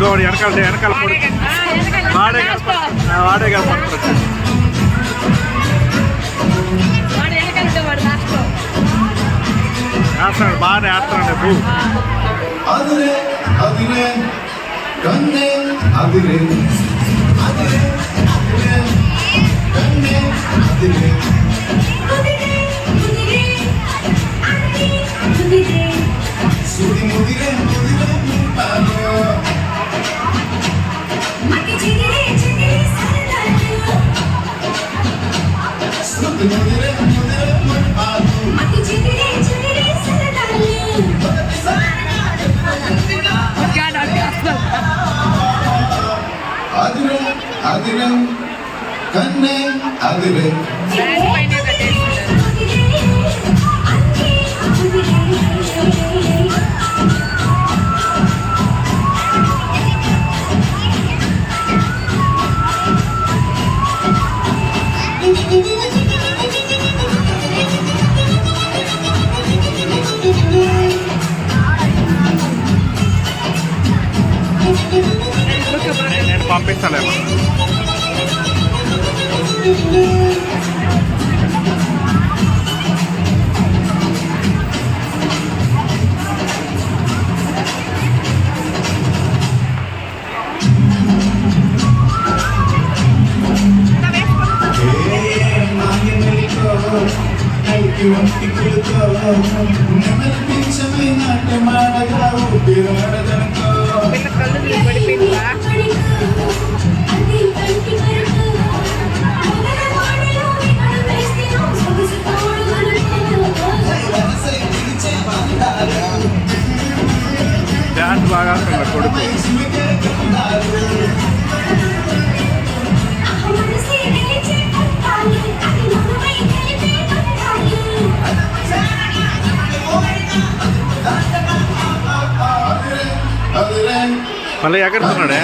ఇంకోటి వెనకాల వాడే కనపడుతుంది. ఆడుతున్నాడు, బాగానే ఆడుతున్నాడు. అదిరే అదిరే కన్నే అదిరే అదిరే అదిరే కన్నే అదిరే సుది ముదిరే ముదిరే ముట్టాలో మకి చిగిరే చిగిరే సరదాలు సుది ముదిరే ముదిరే ముట్టాలో మకి చిగిరే చిగిరే సరదాలు అదిరే అదిరే కన్నే అదిరే నేను పంపిస్తాలేమో. డాన్స్ బాగా కొడుకు. మళ్ళీ ఎక్కడున్నాడే?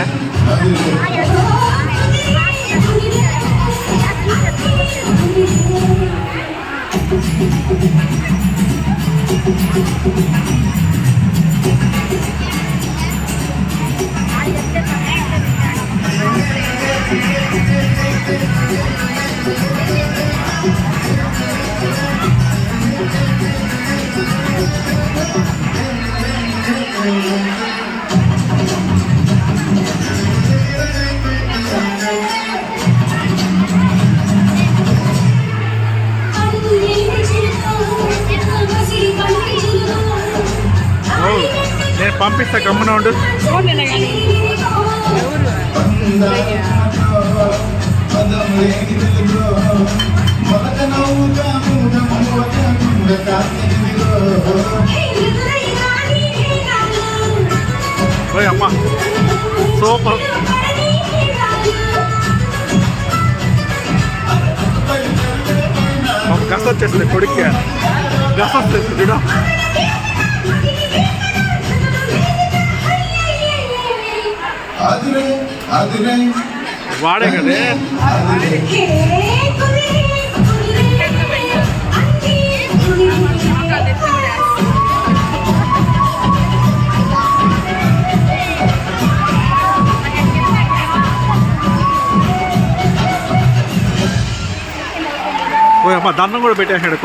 నేను పంపిస్తా, గమ్మున ఉండు. ఓయ్ అమ్మ, సూపర్. గస వచ్చేస్తుంది కొడుక్కి, గస వచ్చేస్తుంది చూడ. వాడే కదే. ఓ అమ్మ, దండం కూడా పెట్టేసాడు కొడుకు.